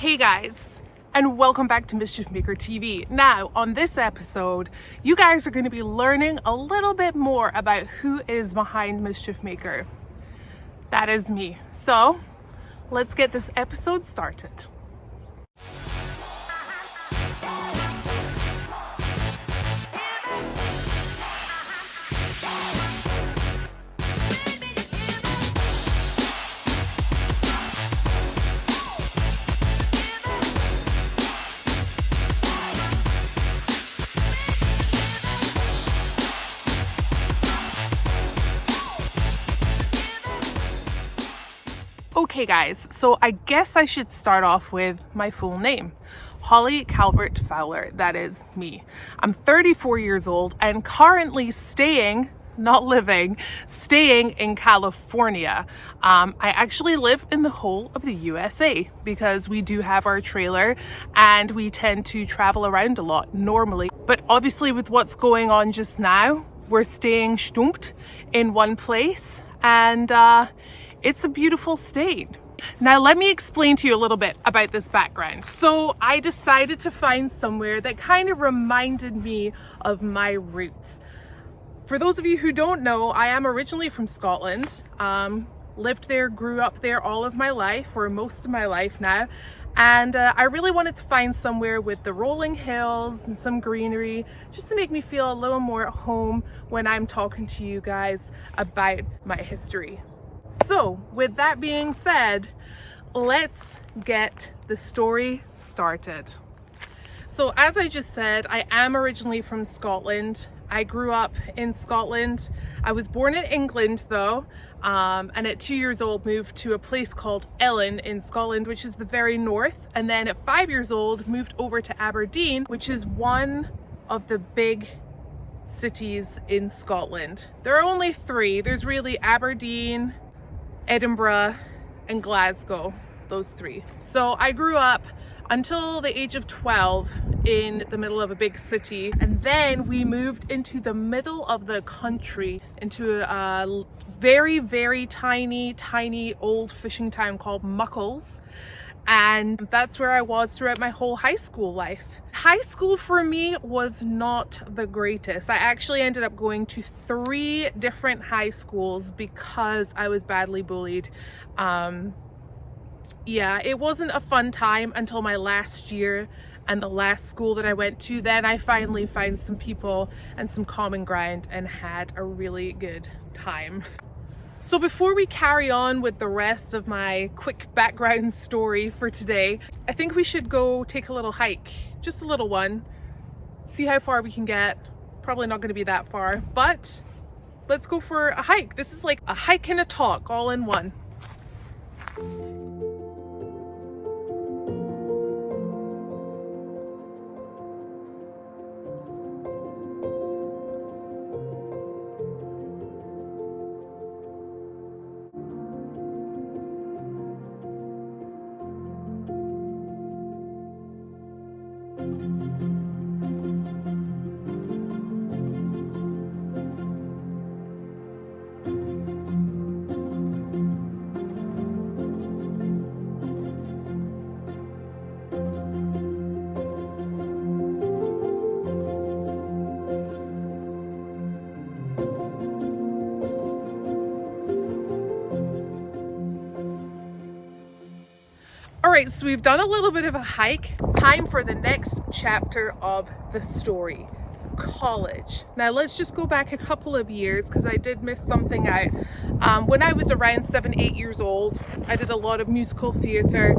Hey guys, and welcome back to MischiefMaker TV. Now, on this episode, you guys are going to be learning a little bit more about who is behind MischiefMaker. That is me. So, let's get this episode started. Okay guys, so I guess I should start off with my full name. Holly Calvert Fowler, that is me. I'm 34 years old and currently staying in California. I actually live in the whole of the USA because we do have our trailer and we tend to travel around a lot normally. But obviously with what's going on just now, we're staying stumped in one place and it's a beautiful state. Now let me explain to you a little bit about this background. So I decided to find somewhere that kind of reminded me of my roots. For those of you who don't know, I am originally from Scotland. Lived there, grew up there all of my life, or most of my life now. And I really wanted to find somewhere with the rolling hills and some greenery, just to make me feel a little more at home when I'm talking to you guys about my history. So with that being said, let's get the story started. So as I just said, I am originally from Scotland. I grew up in Scotland. I was born in England though, and at 2 years old moved to a place called Ellon in Scotland, which is the very north. And then at 5 years old moved over to Aberdeen, which is one of the big cities in Scotland. There are only three. There's really Aberdeen, Edinburgh, and Glasgow, those three. So I grew up until the age of 12 in the middle of a big city, and then we moved into the middle of the country, into a very, very tiny old fishing town called Muckles. And that's where I was throughout my whole high school life. High school for me was not the greatest. I actually ended up going to 3 different high schools because I was badly bullied. Yeah, it wasn't a fun time until my last year and the last school that I went to. Then I finally found some people and some common ground and had a really good time. So before we carry on with the rest of my quick background story for today, I think we should go take a little hike, just a little one, see how far we can get. Probably not going to be that far, but let's go for a hike. This is like a hike and a talk all in one. All right, so we've done a little bit of a hike. Time for the next chapter of the story, college. Now let's just go back a couple of years because I did miss something out. When I was around 7-8 years old, I did a lot of musical theater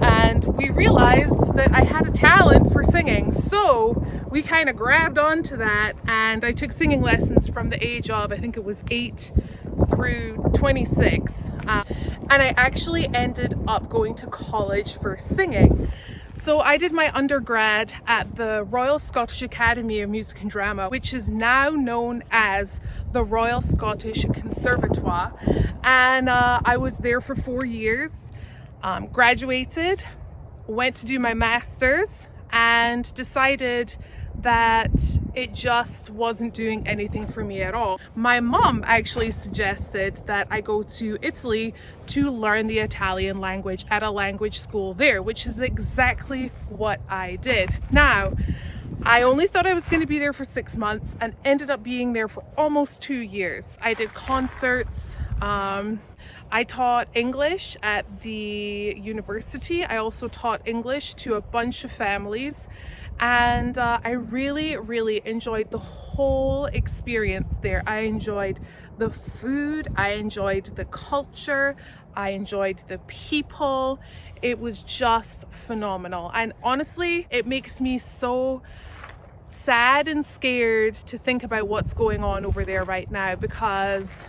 and we realized that I had a talent for singing. So we kind of grabbed onto that and I took singing lessons from the age of, I think it was 8 through 26. And I actually ended up going to college for singing. So I did my undergrad at the Royal Scottish Academy of Music and Drama, which is now known as the Royal Scottish Conservatoire. And I was there for 4 years, graduated, went to do my master's, and decided that it just wasn't doing anything for me at all. My mom actually suggested that I go to Italy to learn the Italian language at a language school there, which is exactly what I did. Now, I only thought I was going to be there for 6 months and ended up being there for almost 2 years. I did concerts. I taught English at the university. I also taught English to a bunch of families. And I really, really enjoyed the whole experience there. I enjoyed the food, I enjoyed the culture, I enjoyed the people. It was just phenomenal. And honestly, it makes me so sad and scared to think about what's going on over there right now, because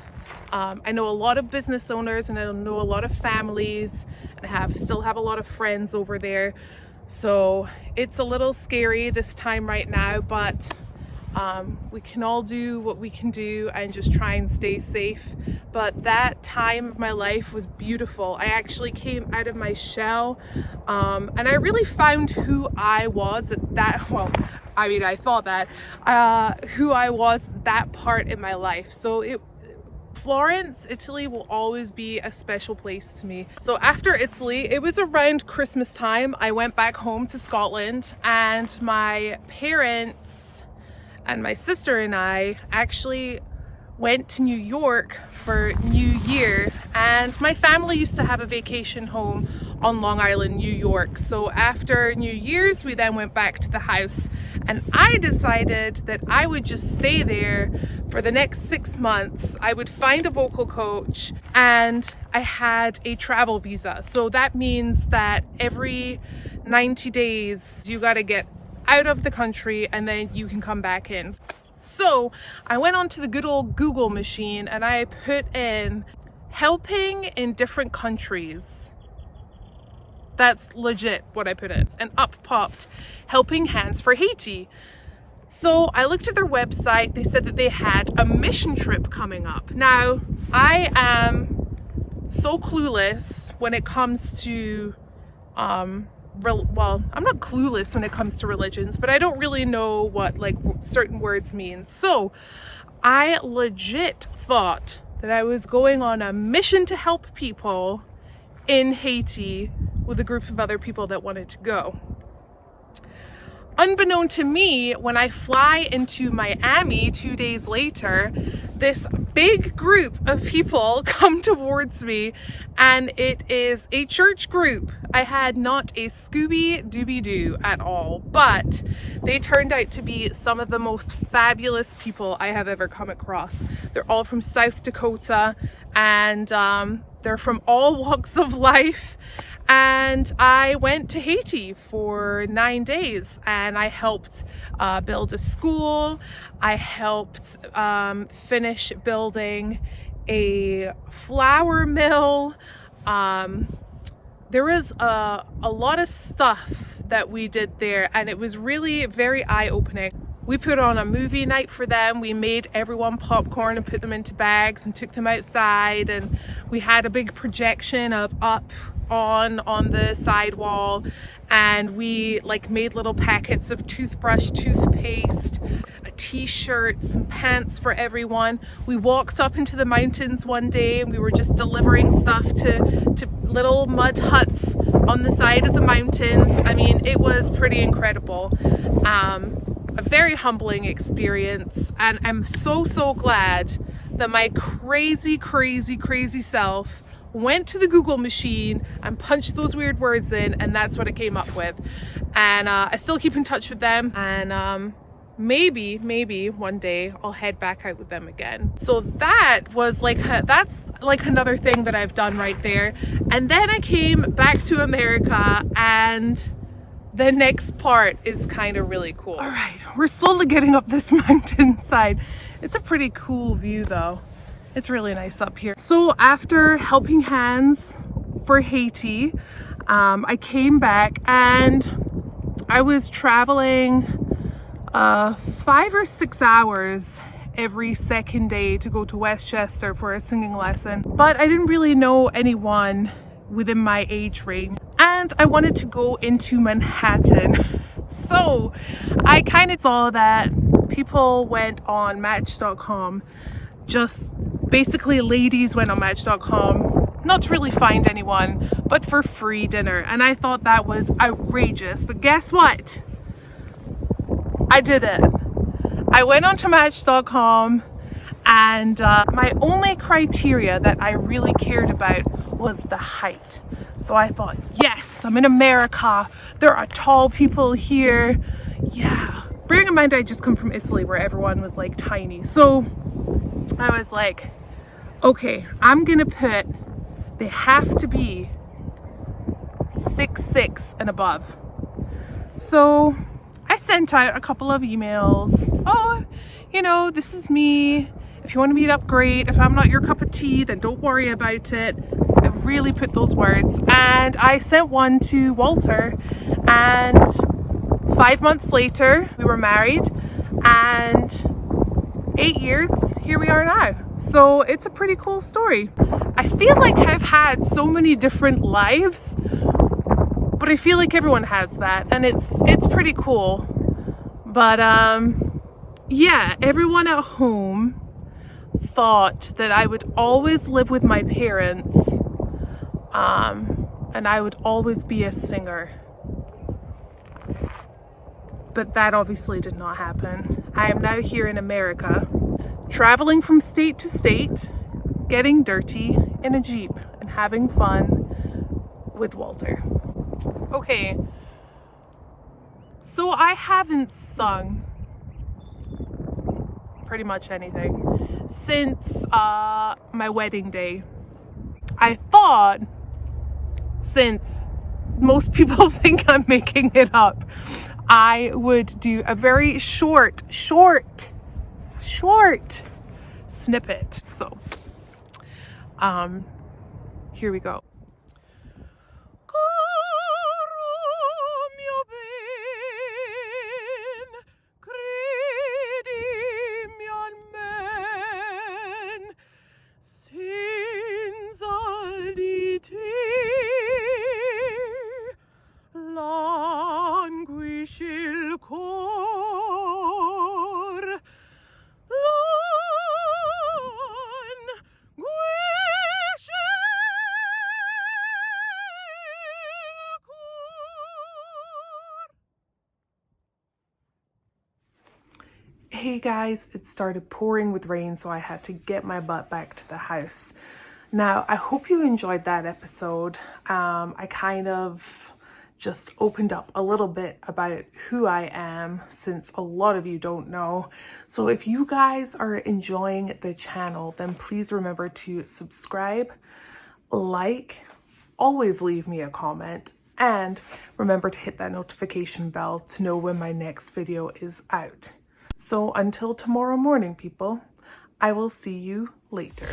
I know a lot of business owners and I know a lot of families, and I still have a lot of friends over there. So it's a little scary this time right now, but we can all do what we can do and just try and stay safe. But that time of my life was beautiful. I actually came out of my shell, and I really found who I was at that, well, I mean, I thought that, who I was that part in my life. So Florence, Italy will always be a special place to me. So after Italy, it was around Christmas time, I went back home to Scotland, and my parents and my sister and I actually went to New York for New Year. And my family used to have a vacation home on Long Island, New York. So after New Year's, we then went back to the house, and I decided that I would just stay there for the next 6 months. I would find a vocal coach, and I had a travel visa. So that means that every 90 days, you got to get out of the country and then you can come back in. So I went onto the good old Google machine and I put in helping in different countries. That's legit what I put in. And up popped Helping Hands for Haiti. So I looked at their website. They said that they had a mission trip coming up. Now, I am so clueless when it comes to, well, I'm not clueless when it comes to religions, but I don't really know what like certain words mean. So I legit thought that I was going on a mission to help people in Haiti with a group of other people that wanted to go. Unbeknown to me, when I fly into Miami 2 days later, this big group of people come towards me, and it is a church group. I had not a Scooby-Dooby-Doo at all, but they turned out to be some of the most fabulous people I have ever come across. They're all from South Dakota, and they're from all walks of life. And I went to Haiti for 9 days, and I helped build a school. I helped finish building a flour mill. There was a lot of stuff that we did there, and it was really very eye-opening. We put on a movie night for them. We made everyone popcorn and put them into bags and took them outside, and we had a big projection of Up on the sidewall, and we like made little packets of toothbrush, toothpaste, a t-shirt, some pants for everyone. We walked up into the mountains one day and we were just delivering stuff to little mud huts on the side of the mountains. I mean, it was pretty incredible. A very humbling experience, and I'm so glad that my crazy self went to the Google machine and punched those weird words in, and that's what it came up with. And I still keep in touch with them, and maybe one day I'll head back out with them again. So that was like, that's like another thing that I've done right there. And then I came back to America, and the next part is kind of really cool. All right, we're slowly getting up this mountainside. It's a pretty cool view though. It's really nice up here. So after Helping Hands for Haiti, I came back and I was traveling 5 or 6 hours every second day to go to Westchester for a singing lesson. But I didn't really know anyone within my age range, and I wanted to go into Manhattan. So I kind of saw that people went on Match.com, just basically ladies went on Match.com, not to really find anyone, but for free dinner. And I thought that was outrageous. But guess what? I did it. I went onto Match.com, and my only criteria that I really cared about was the height. So I thought, yes, I'm in America. There are tall people here. Yeah. Bearing in mind I just come from Italy where everyone was like tiny. So I was like, okay, I'm gonna put, they have to be 6'6" and above. So I sent out a couple of emails. Oh, you know, this is me. If you want to meet up, great. If I'm not your cup of tea, then don't worry about it. I really put those words. And I sent one to Walter, and 5 months later, we were married, and 8 years, here we are now. So it's a pretty cool story. I feel like I've had so many different lives, but I feel like everyone has that, and it's pretty cool. But yeah, everyone at home thought that I would always live with my parents, and I would always be a singer. But that obviously did not happen. I am now here in America, traveling from state to state, getting dirty in a Jeep and having fun with Walter. Okay, so I haven't sung pretty much anything since my wedding day. I thought, since most people think I'm making it up, I would do a very short snippet. So here we go. Languisce il cor, languisce il cor. Hey guys, it started pouring with rain, so I had to get my butt back to the house. Now, I hope you enjoyed that episode. I kind of just opened up a little bit about who I am, since a lot of you don't know. So if you guys are enjoying the channel, then please remember to subscribe, like, always leave me a comment, and remember to hit that notification bell to know when my next video is out. So until tomorrow morning, people, I will see you later.